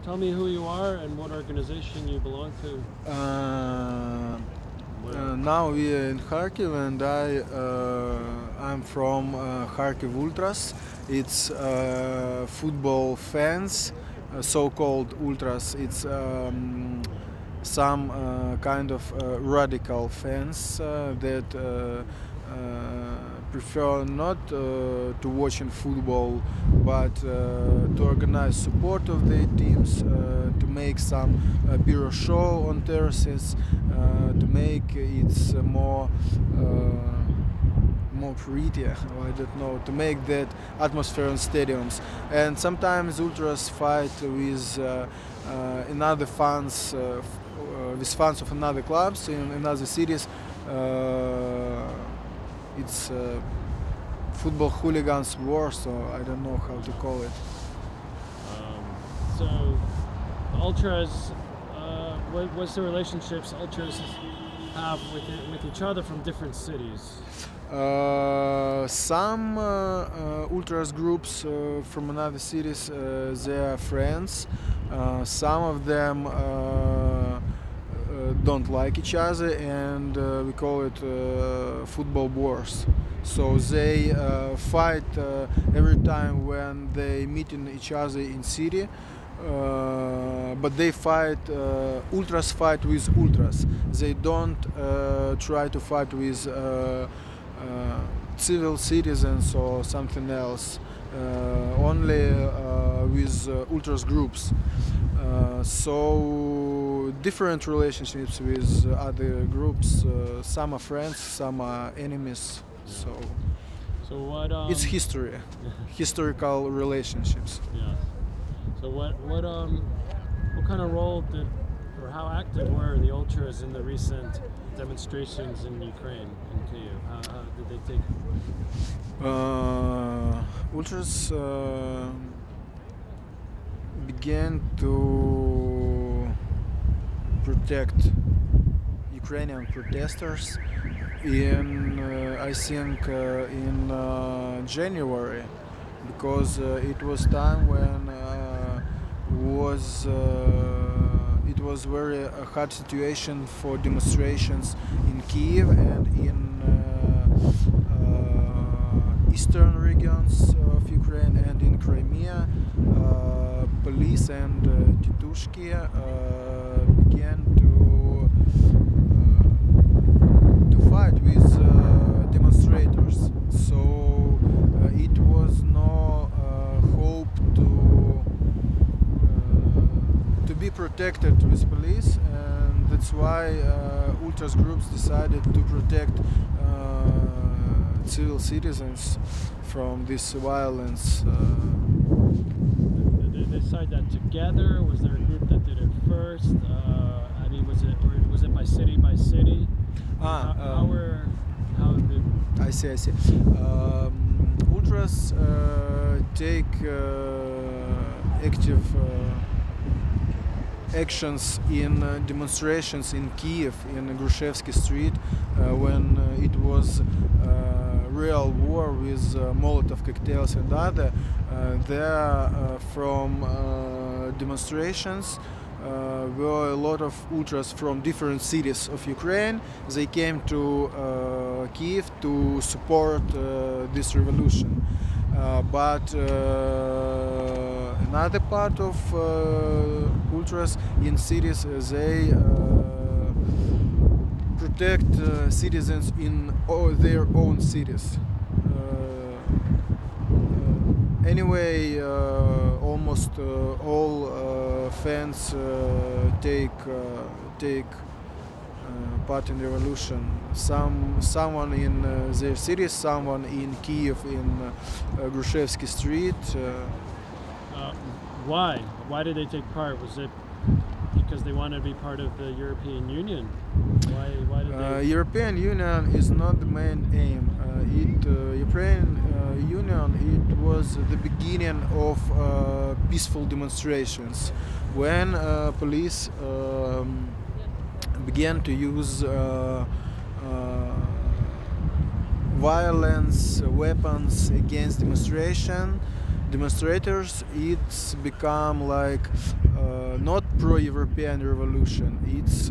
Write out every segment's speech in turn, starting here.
Tell me who you are and what organization you belong to. Now we are in Kharkiv, and I'm from Kharkiv Ultras. It's football fans, so-called ultras. It's some kind of radical fans that prefer not to watching football, but to organize support of their teams, to make some beer show on terraces, to make it more pretty, I don't know, to make that atmosphere in stadiums. And sometimes ultras fight with another fans, with fans of another clubs in other cities. It's football hooligans war, so I don't know how to call it. So, ultras, what's the relationships ultras have with each other from different cities? Some ultras groups from another cities, they are friends. Some of them don't like each other, and we call it football wars. So they fight every time when they meet each other in city. But they fight, ultras fight with ultras. They don't try to fight with civil citizens or something else, only with ultras groups. So different relationships with other groups. Some are friends, some are enemies. So what? It's history, historical relationships. Yeah. So what kind of role did, or how active were the ultras in the recent demonstrations in Ukraine, in Kyiv? How did they take? Ultras began to protect Ukrainian protesters in, I think, in January, because it was time when it was very hard situation for demonstrations in Kyiv and in eastern regions of Ukraine and in Crimea. Police and Titushki began to fight with demonstrators. So it was no hope to be protected with police, and that's why ultras groups decided to protect civil citizens from this violence. Did they decide that together? Was there a group that did it first? I mean, was it by city by city? How did? I see. Ultras take active actions in demonstrations in Kiev, in Grushevsky Street, when it was real war with Molotov cocktails and other. There from demonstrations were a lot of ultras from different cities of Ukraine. They came to Kiev to support this revolution. But another part of ultras in cities, they protect citizens in their own cities. Anyway, almost all fans take part in the revolution. Someone in their city, someone in Kiev, in Grushevsky Street. Why? Why did they take part? Was it because they wanted to be part of the European Union? Why did they? European Union is not the main aim. European Union, it was the beginning of peaceful demonstrations when police began to use violence, weapons against demonstration. demonstrators, it's become like not pro-European revolution, it's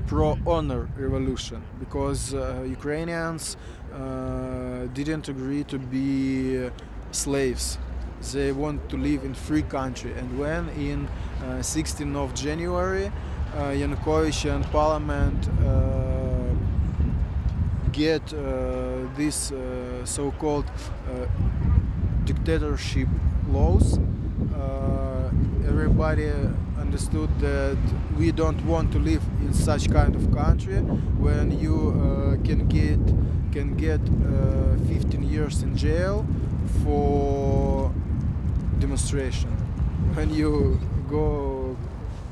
pro-honor revolution, because Ukrainians didn't agree to be slaves. They want to live in free country. And when in 16th of January Yanukovych and parliament get this so-called dictatorship laws, everybody understood that we don't want to live in such kind of country when you can get 15 years in jail for demonstration. When you go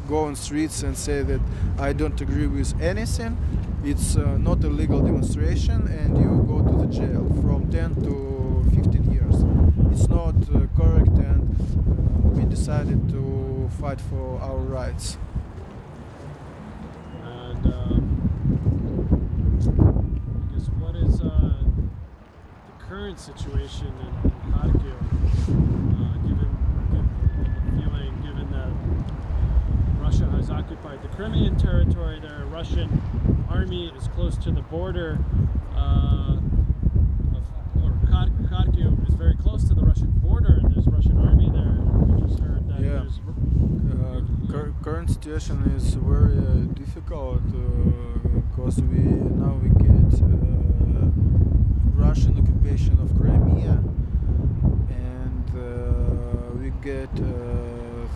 on streets and say that I don't agree with anything, it's not a legal demonstration, and you go to the jail from 10 to 15 years. It's not correct, and we decided to fight for our rights. And I guess what is the current situation in Kharkiv, given that Russia has occupied the Crimean territory, their Russian army is close to the border Kharkiv is very close to the Russian border, and there's Russian army there. We just heard that there's current situation is very difficult because we get Russian occupation of Crimea, and we get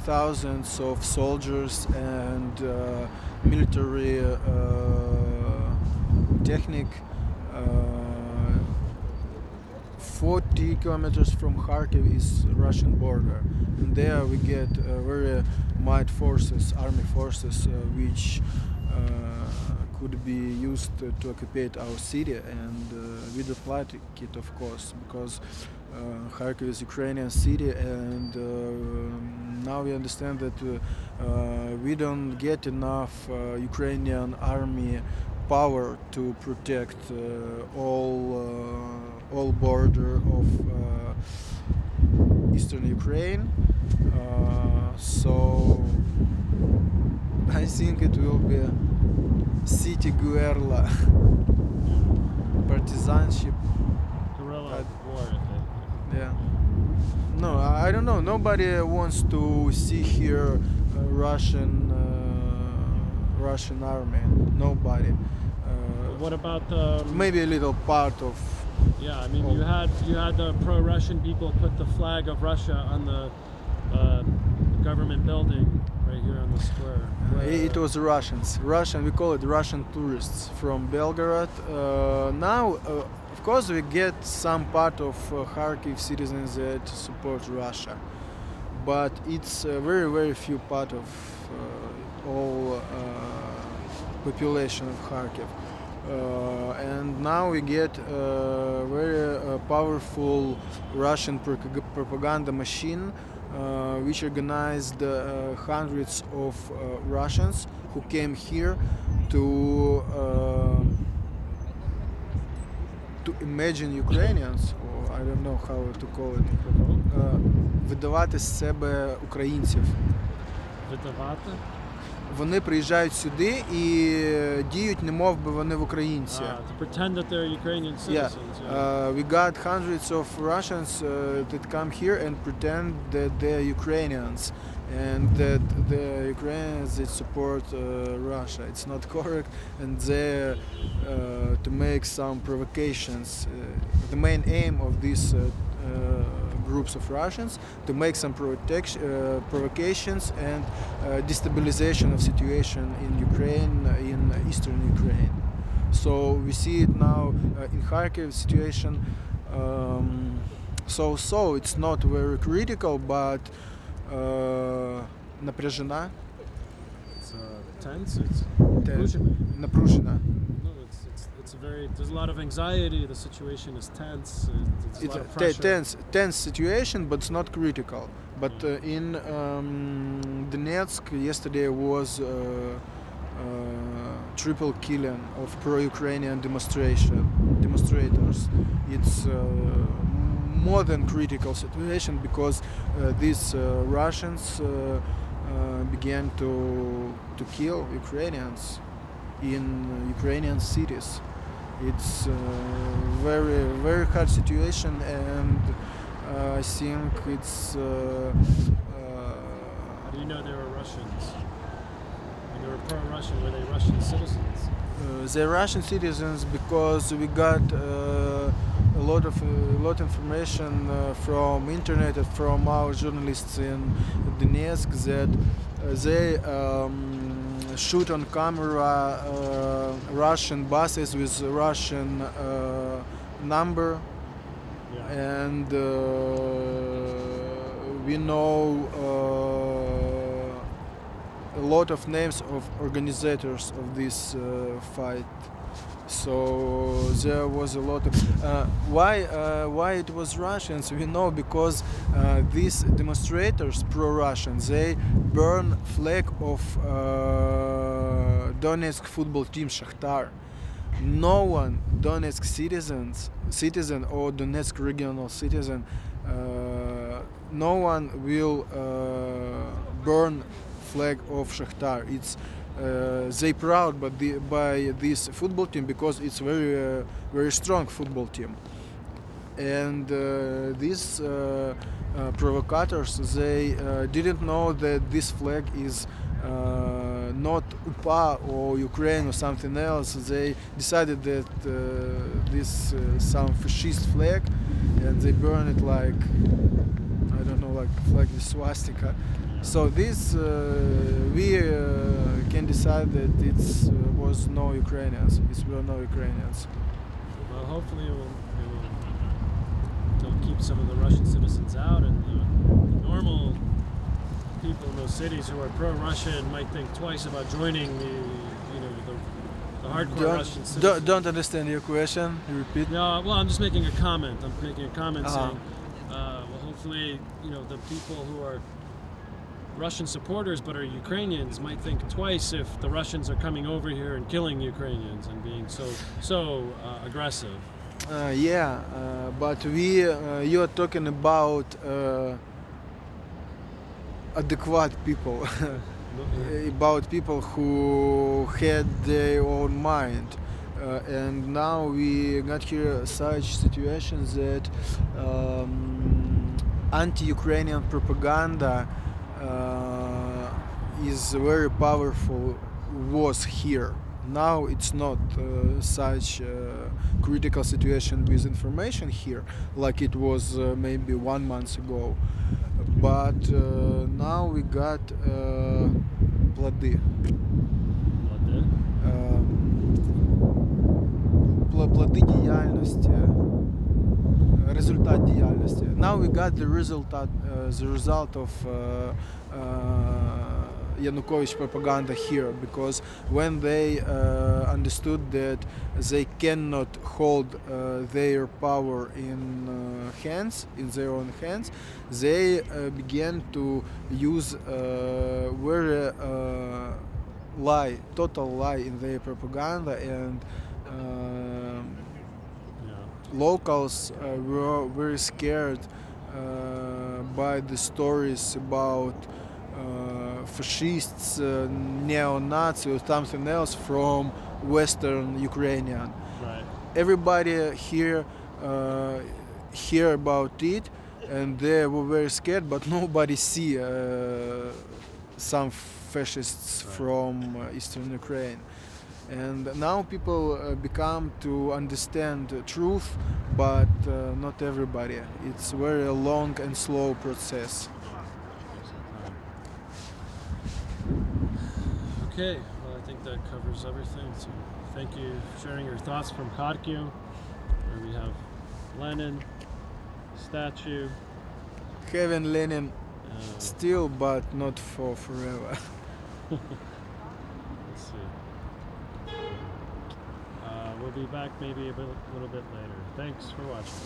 thousands of soldiers and military technique 40 kilometers from Kharkiv is Russian border, and there we get very might forces, army forces, which could be used to occupy our city, and we don't like it, of course, because Kharkiv is Ukrainian city, and now we understand that we don't get enough Ukrainian army power to protect all border of eastern Ukraine. So I think it will be city guerrilla, partisanship. guerrilla war, I think. Yeah. No, I don't know. Nobody wants to see here Russian army. Nobody. What about the Maybe a little part of. Yeah, I mean, you had the pro-Russian people put the flag of Russia on the government building right here on the square. It was Russians. We call it Russian tourists from Belgorod. Now, of course, we get some part of Kharkiv citizens that support Russia, but it's very, very few part of all population of Kharkiv. And now we get a very powerful Russian propaganda machine which organized hundreds of Russians who came here to imagine Ukrainians, or I don't know how to call it, видавати з себе українців. Видавати? Вони приїжджають сюди і діють, немов би вони в українці. To pretend that they're Ukrainian citizens. We got hundreds of Russians that come here and pretend that they're Ukrainians, and that the Ukrainians that support Russia. It's not correct, and they to make some provocations. The main aim of these groups of Russians to make some provocations and destabilization of situation in Ukraine, in eastern Ukraine. So we see it now in Kharkiv situation. So it's not very critical, but напряжена. It's tense. It's напружена. There's a lot of anxiety. The situation is tense. It's a lot of pressure. Tense situation, but it's not critical. But in Donetsk yesterday was triple killing of pro-Ukrainian demonstrators. It's more than critical situation, because these Russians began to kill Ukrainians in Ukrainian cities. It's very, very hard situation, and I think it's. How do you know they were Russians? When they were pro-Russian, were they Russian citizens? They're Russian citizens because we got a lot of information from internet and from our journalists in Donetsk that they shoot on camera Russian buses with Russian number, Yeah. and we know a lot of names of organizers of this fight. So there was a lot of why it was Russians. We know because these demonstrators, pro-Russian, they burn flag of Donetsk football team Shakhtar. No one Donetsk citizen or Donetsk regional citizen, no one will burn flag of Shakhtar. It's they proud by this football team because it's very strong football team. And these provocators, they didn't know that this flag is not UPA or Ukraine or something else. They decided that this some fascist flag, and they burn it like, I don't know, like flag with swastika. So this we can decide that it was no Ukrainians. It were no Ukrainians. Well, hopefully they'll keep some of the Russian citizens out, and the normal people in those cities who are pro-Russian might think twice about joining the hardcore Russian citizens. Don't understand your question. You repeat. No, well, I'm just making a comment. I'm making a comment Uh-huh. saying, well, hopefully, the people who are Russian supporters but are Ukrainians might think twice if the Russians are coming over here and killing Ukrainians and being so aggressive. But you are talking about adequate people, about people who had their own mind. And now we got here such situations that anti-Ukrainian propaganda is very powerful, was here. Now it's not such a critical situation with information here like it was maybe 1 month ago. But now we got плоды. Плоды діяльності. Результат діяльності. Now we got the result of Yanukovych propaganda here, because when they understood that they cannot hold their power in their own hands, they began to use very total lie in their propaganda, and locals were very scared by the stories about fascists, neo-Nazi or something else from Western Ukrainian. Right. Everybody here hear about it, and they were very scared, but nobody see some fascists from Eastern Ukraine. And now people become to understand the truth, but not everybody. It's a very long and slow process. Okay, well, I think that covers everything. So thank you for sharing your thoughts from Kharkiv, where we have Lenin statue. Having Lenin still, but not for forever. Let's see. We'll be back maybe a little bit later. Thanks for watching.